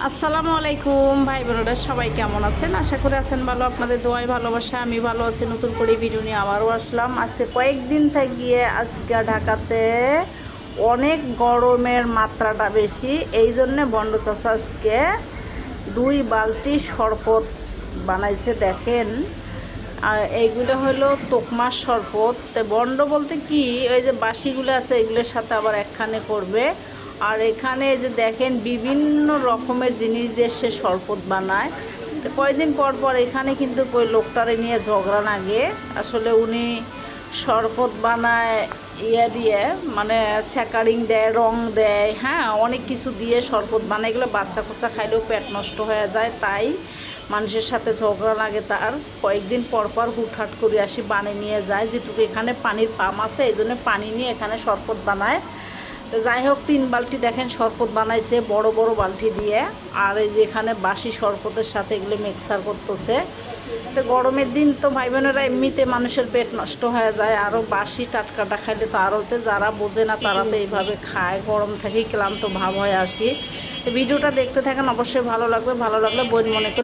আসসালামু আলাইকুম ভাই বোনেরা, সবাই কেমন আছেন? আশা করি আছেন ভালো। আপনাদের দোয়ায় ভালোবাসা আমি ভালো আছি। নতুন করে ভিডিও নিয়ে আবারও আসলাম। আজকে কয়েকদিন থেকে আজকে ঢাকাতে অনেক গরমের মাত্রাটা বেশি, এই জন্যে বন্ড চাচা আজকে 2 বালতি শরবত বানাইছে। দেখেন, আর এইগুলো হলো তোকমার শরবত। বন্ড বলতে কি, ওই যে বাসিগুলো আছে এগুলোর সাথে আবার একখানে করবে। আর এখানে যে দেখেন বিভিন্ন রকমের জিনিস দিয়ে সে শরবত বানায়। তো কয়েকদিন পর পর এখানে কিন্তু ওই লোকটারে নিয়ে ঝগড়া লাগে। আসলে উনি শরবত বানায় দিয়ে, মানে স্যাকারিং দেয়, রং দেয়, হ্যাঁ অনেক কিছু দিয়ে শরবত বানায়। এগুলো বাচ্চা কাচ্চা খাইলেও পেট নষ্ট হয়ে যায়, তাই মানুষের সাথে ঝগড়া লাগে। তার কয়েকদিন পর পর হুটহাট করে আসি বানিয়ে নিয়ে যায়, যেটুকু এখানে পানির পাম আছে এই জন্য পানি নিয়ে এখানে শরবত বানায়। তো যাই হোক, 3 বালতি দেখেন শরবত বানাইছে বড় বড় বালতি দিয়ে। আর এই যে এখানে বাসি শরবতের সাথে এগুলো মিক্সার করতেছে। তো গরমের দিন তো ভাই বোনেরা এমনিতে মানুষের পেট নষ্ট হয়ে যায়, আরও বাসি টাটকাটা খাইলে তো আরোতে যারা বোঝে না তারা তো এইভাবে খায়। গরম থেকেই ক্লান্ত ভাব হয়ে আসি। তো ভিডিওটা দেখতে থাকেন, অবশ্যই ভালো লাগবে। ভালো লাগলে বোন মনে করে